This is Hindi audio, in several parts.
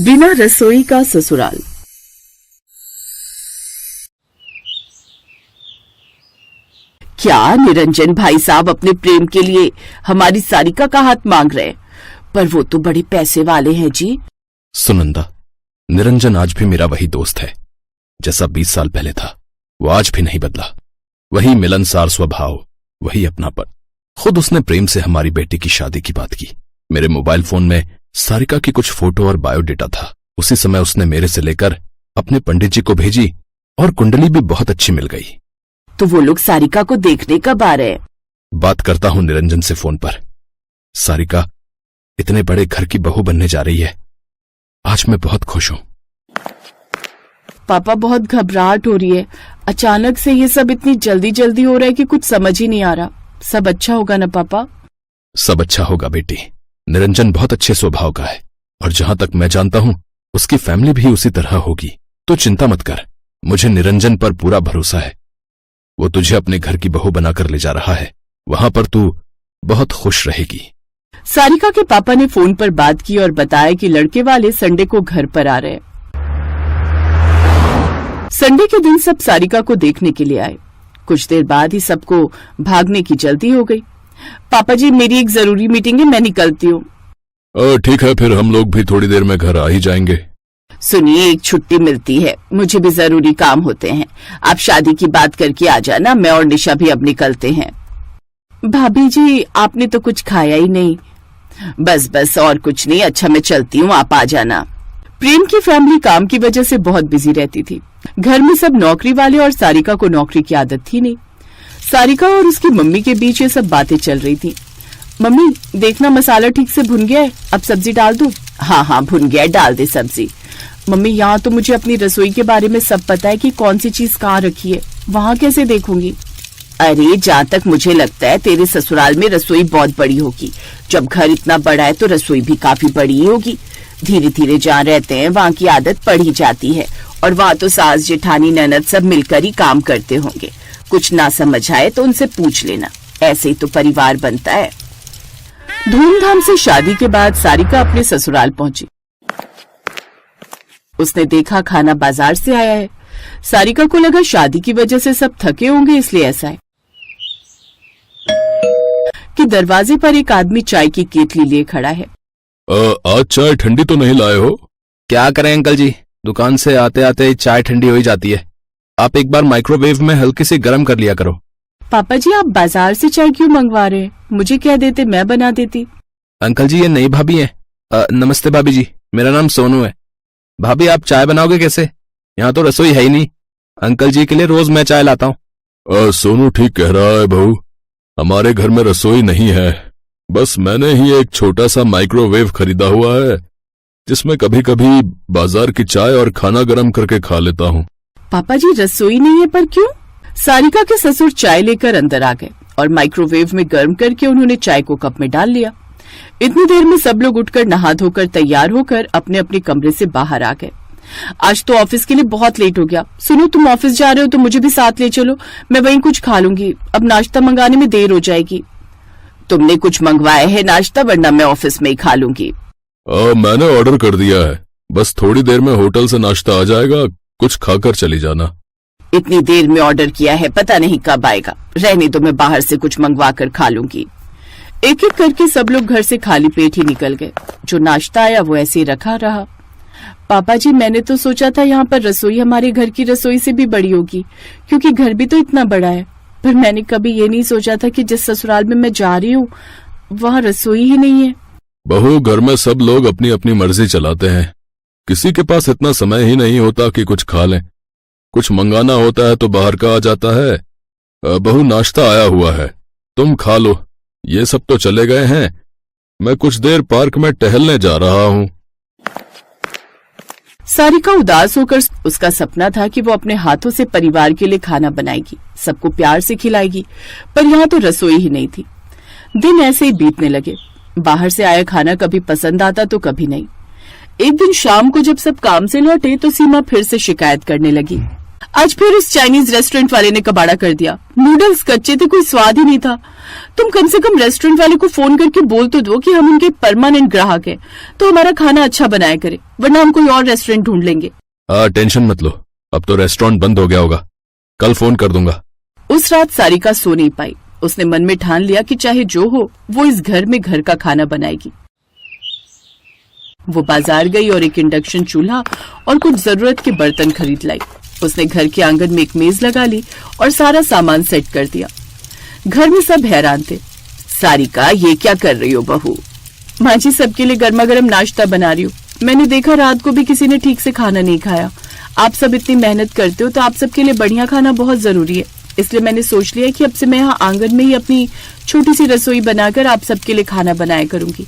बिना रसोई का ससुराल। क्या निरंजन भाई साहब अपने प्रेम के लिए हमारी सारिका का हाथ मांग रहे हैं? पर वो तो बड़े पैसे वाले हैं जी। सुनंदा, निरंजन आज भी मेरा वही दोस्त है जैसा 20 साल पहले था। वो आज भी नहीं बदला। वही मिलनसार स्वभाव, वही अपनापन। खुद उसने प्रेम से हमारी बेटी की शादी की बात की। मेरे मोबाइल फोन में सारिका की कुछ फोटो और बायोडेटा था। उसी समय उसने मेरे से लेकर अपने पंडित जी को भेजी और कुंडली भी बहुत अच्छी मिल गई। तो वो लोग सारिका को देखने कब आ रहे हैं? बात करता हूं निरंजन से फोन पर। सारिका इतने बड़े घर की बहू बनने जा रही है। आज मैं बहुत खुश हूं। पापा, बहुत घबराहट हो रही है। अचानक से ये सब इतनी जल्दी जल्दी हो रहा है कि कुछ समझ ही नहीं आ रहा। सब अच्छा होगा ना पापा? सब अच्छा होगा बेटी। निरंजन बहुत अच्छे स्वभाव का है और जहां तक मैं जानता हूं उसकी फैमिली भी उसी तरह होगी। तो चिंता मत कर, मुझे निरंजन पर पूरा भरोसा है। वो तुझे अपने घर की बहू बनाकर ले जा रहा है। वहां पर तू बहुत खुश रहेगी। सारिका के पापा ने फोन पर बात की और बताया कि लड़के वाले संडे को घर पर आ रहे हैं। संडे के दिन सब सारिका को देखने के लिए आए। कुछ देर बाद ही सबको भागने की जल्दी हो गई। पापा जी, मेरी एक जरूरी मीटिंग है, मैं निकलती हूँ। ठीक है, फिर हम लोग भी थोड़ी देर में घर आ ही जाएंगे। सुनिए, एक छुट्टी मिलती है, मुझे भी जरूरी काम होते हैं। आप शादी की बात करके आ जाना। मैं और निशा भी अब निकलते हैं। भाभी जी, आपने तो कुछ खाया ही नहीं। बस बस, और कुछ नहीं। अच्छा, मैं चलती हूँ, आप आ जाना। प्रेम की फैमिली काम की वजह से बहुत बिजी रहती थी। घर में सब नौकरी वाले और सारिका को नौकरी की आदत थी नहीं। सारिका और उसकी मम्मी के बीच ये सब बातें चल रही थी। मम्मी, देखना मसाला ठीक से भुन गया है, अब सब्जी डाल दूं? हाँ हाँ, भुन गया है, डाल दे सब्जी। मम्मी, यहाँ तो मुझे अपनी रसोई के बारे में सब पता है कि कौन सी चीज कहाँ रखी है, वहाँ कैसे देखूंगी? अरे, जहाँ तक मुझे लगता है तेरे ससुराल में रसोई बहुत बड़ी होगी। जब घर इतना बड़ा है तो रसोई भी काफी बड़ी ही होगी। धीरे धीरे जहाँ रहते हैं वहाँ की आदत पड़ ही जाती है। और वहाँ तो सास जेठानी ननद सब मिलकर ही काम करते होंगे। कुछ ना समझ आए तो उनसे पूछ लेना। ऐसे ही तो परिवार बनता है। धूमधाम से शादी के बाद सारिका अपने ससुराल पहुंची। उसने देखा खाना बाजार से आया है। सारिका को लगा शादी की वजह से सब थके होंगे, इसलिए ऐसा है कि दरवाजे पर एक आदमी चाय की केतली लिए खड़ा है। आज चाय ठंडी तो नहीं लाए हो? क्या करें अंकल जी, दुकान से आते आते चाय ठंडी हो ही जाती है। आप एक बार माइक्रोवेव में हल्की सी गर्म कर लिया करो। पापा जी, आप बाजार से चाय क्यों मंगवा रहे हैं? मुझे कह देते, मैं बना देती। अंकल जी, ये नई भाभी है। नमस्ते भाभी जी, मेरा नाम सोनू है। भाभी, आप चाय बनाओगे कैसे? यहाँ तो रसोई है ही नहीं। अंकल जी के लिए रोज मैं चाय लाता हूँ। सोनू ठीक कह रहा है बहू, हमारे घर में रसोई नहीं है। बस मैंने ही एक छोटा सा माइक्रोवेव खरीदा हुआ है जिसमें कभी कभी बाजार की चाय और खाना गर्म करके खा लेता हूँ। पापा जी, रसोई नहीं है पर क्यों? सारिका के ससुर चाय लेकर अंदर आ गए और माइक्रोवेव में गर्म करके उन्होंने चाय को कप में डाल लिया। इतनी देर में सब लोग उठकर नहा धोकर तैयार होकर अपने अपने कमरे से बाहर आ गए। आज तो ऑफिस के लिए बहुत लेट हो गया। सुनो, तुम ऑफिस जा रहे हो तो मुझे भी साथ ले चलो, मैं वहीं कुछ खा लूंगी। अब नाश्ता मंगाने में देर हो जाएगी। तुमने कुछ मंगवाया है नाश्ता, वरना मैं ऑफिस में ही खा लूंगी। मैंने ऑर्डर कर दिया है, बस थोड़ी देर में होटल से नाश्ता आ जाएगा, कुछ खाकर चली जाना। इतनी देर में ऑर्डर किया है, पता नहीं कब आएगा। रहने दो, मैं बाहर से कुछ मंगवा कर खा लूंगी। एक एक करके सब लोग घर से खाली पेट ही निकल गए। जो नाश्ता आया वो ऐसे ही रखा रहा। पापा जी, मैंने तो सोचा था यहाँ पर रसोई हमारे घर की रसोई से भी बड़ी होगी, क्योंकि घर भी तो इतना बड़ा है। पर मैंने कभी ये नहीं सोचा था कि जिस ससुराल में मैं जा रही हूँ वहाँ रसोई ही नहीं है। बहू, घर में सब लोग अपनी अपनी मर्जी चलाते हैं। किसी के पास इतना समय ही नहीं होता कि कुछ खा लें। कुछ मंगाना होता है तो बाहर का आ जाता है। बहू, नाश्ता आया हुआ है, तुम खा लो। ये सब तो चले गए हैं, मैं कुछ देर पार्क में टहलने जा रहा हूँ। सारिका उदास होकर, उसका सपना था कि वो अपने हाथों से परिवार के लिए खाना बनाएगी, सबको प्यार से खिलाएगी, पर यहाँ तो रसोई ही नहीं थी। दिन ऐसे ही बीतने लगे। बाहर से आया खाना कभी पसंद आता तो कभी नहीं। एक दिन शाम को जब सब काम से लौटे तो सीमा फिर से शिकायत करने लगी। आज फिर उस चाइनीज रेस्टोरेंट वाले ने कबाड़ा कर दिया। नूडल्स कच्चे थे, कोई स्वाद ही नहीं था। तुम कम से कम रेस्टोरेंट वाले को फोन करके बोल तो दो कि हम उनके परमानेंट ग्राहक हैं, तो हमारा खाना अच्छा बनाया करे, वरना हम कोई और रेस्टोरेंट ढूंढ लेंगे। टेंशन मत लो, अब तो रेस्टोरेंट बंद हो गया होगा, कल फोन कर दूंगा। उस रात सारिका सो नहीं पाई। उसने मन में ठान लिया कि चाहे जो हो वो इस घर में घर का खाना बनाएगी। वो बाजार गई और एक इंडक्शन चूल्हा और कुछ जरूरत के बर्तन खरीद लाई। उसने घर के आंगन में एक मेज लगा ली और सारा सामान सेट कर दिया। घर में सब हैरान थे। सारिका, ये क्या कर रही हो बहू? माँ जी, सबके लिए गर्मा गर्म नाश्ता बना रही हूँ। मैंने देखा रात को भी किसी ने ठीक से खाना नहीं खाया। आप सब इतनी मेहनत करते हो तो आप सबके लिए बढ़िया खाना बहुत जरूरी है, इसलिए मैंने सोच लिया कि अब से मैं यहाँ आंगन में ही अपनी छोटी सी रसोई बनाकर आप सबके लिए खाना बनाया करूंगी।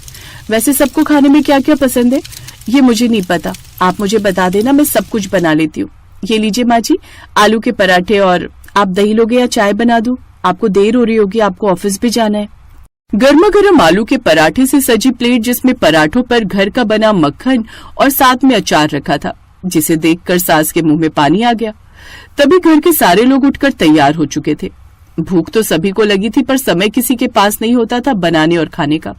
वैसे सबको खाने में क्या क्या पसंद है ये मुझे नहीं पता, आप मुझे बता देना, मैं सब कुछ बना लेती हूँ। ये लीजिए माँ जी, आलू के पराठे, और आप दही लोगे या चाय बना दूं? आपको देर हो रही होगी, आपको ऑफिस भी जाना है। गर्मा गर्म आलू के पराठे से सजी प्लेट जिसमें पराठों पर घर का बना मक्खन और साथ में अचार रखा था, जिसे देखकर सास के मुंह में पानी आ गया। तभी घर के सारे लोग उठकर तैयार हो चुके थे। भूख तो सभी को लगी थी, पर समय किसी के पास नहीं होता था बनाने और खाने का।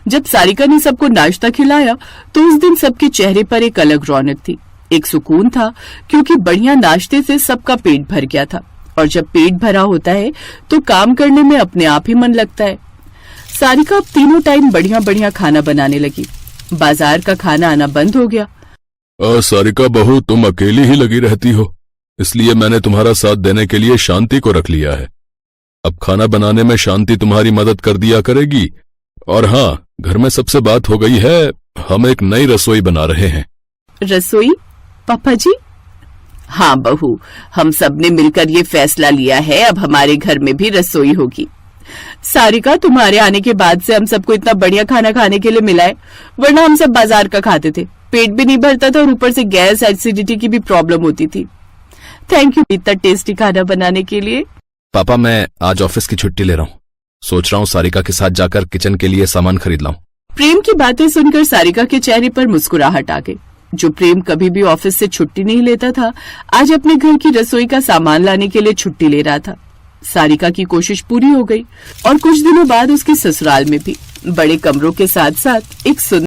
जब सारिका ने सबको नाश्ता खिलाया तो उस दिन सबके चेहरे पर एक अलग रौनक थी, एक सुकून था, क्योंकि बढ़िया नाश्ते से सबका पेट भर गया था। और जब पेट भरा होता है तो काम करने में अपने आप ही मन लगता है। सारिका अब तीनों टाइम बढ़िया बढ़िया खाना बनाने लगी। बाजार का खाना आना बंद हो गया। सारिका बहू, तुम अकेली ही लगी रहती हो, इसलिए मैंने तुम्हारा साथ देने के लिए शांति को रख लिया है। अब खाना बनाने में शांति तुम्हारी मदद कर दिया करेगी। और हाँ, घर में सबसे बात हो गई है, हम एक नई रसोई बना रहे हैं। रसोई? पापा जी? हाँ बहू, हम सब ने मिलकर ये फैसला लिया है, अब हमारे घर में भी रसोई होगी। सारिका, तुम्हारे आने के बाद से हम सबको इतना बढ़िया खाना खाने के लिए मिला है, वरना हम सब बाजार का खाते थे, पेट भी नहीं भरता था और ऊपर से गैस एसिडिटी की भी प्रॉब्लम होती थी। थैंक यू इतना टेस्टी खाना बनाने के लिए। पापा, मैं आज ऑफिस की छुट्टी ले रहा हूँ, सोच रहा हूँ सारिका के साथ जाकर किचन के लिए सामान खरीद लाऊं। प्रेम की बातें सुनकर सारिका के चेहरे पर मुस्कुराहट आ गई। जो प्रेम कभी भी ऑफिस से छुट्टी नहीं लेता था, आज अपने घर की रसोई का सामान लाने के लिए छुट्टी ले रहा था। सारिका की कोशिश पूरी हो गई और कुछ दिनों बाद उसके ससुराल में भी बड़े कमरों के साथ साथ एक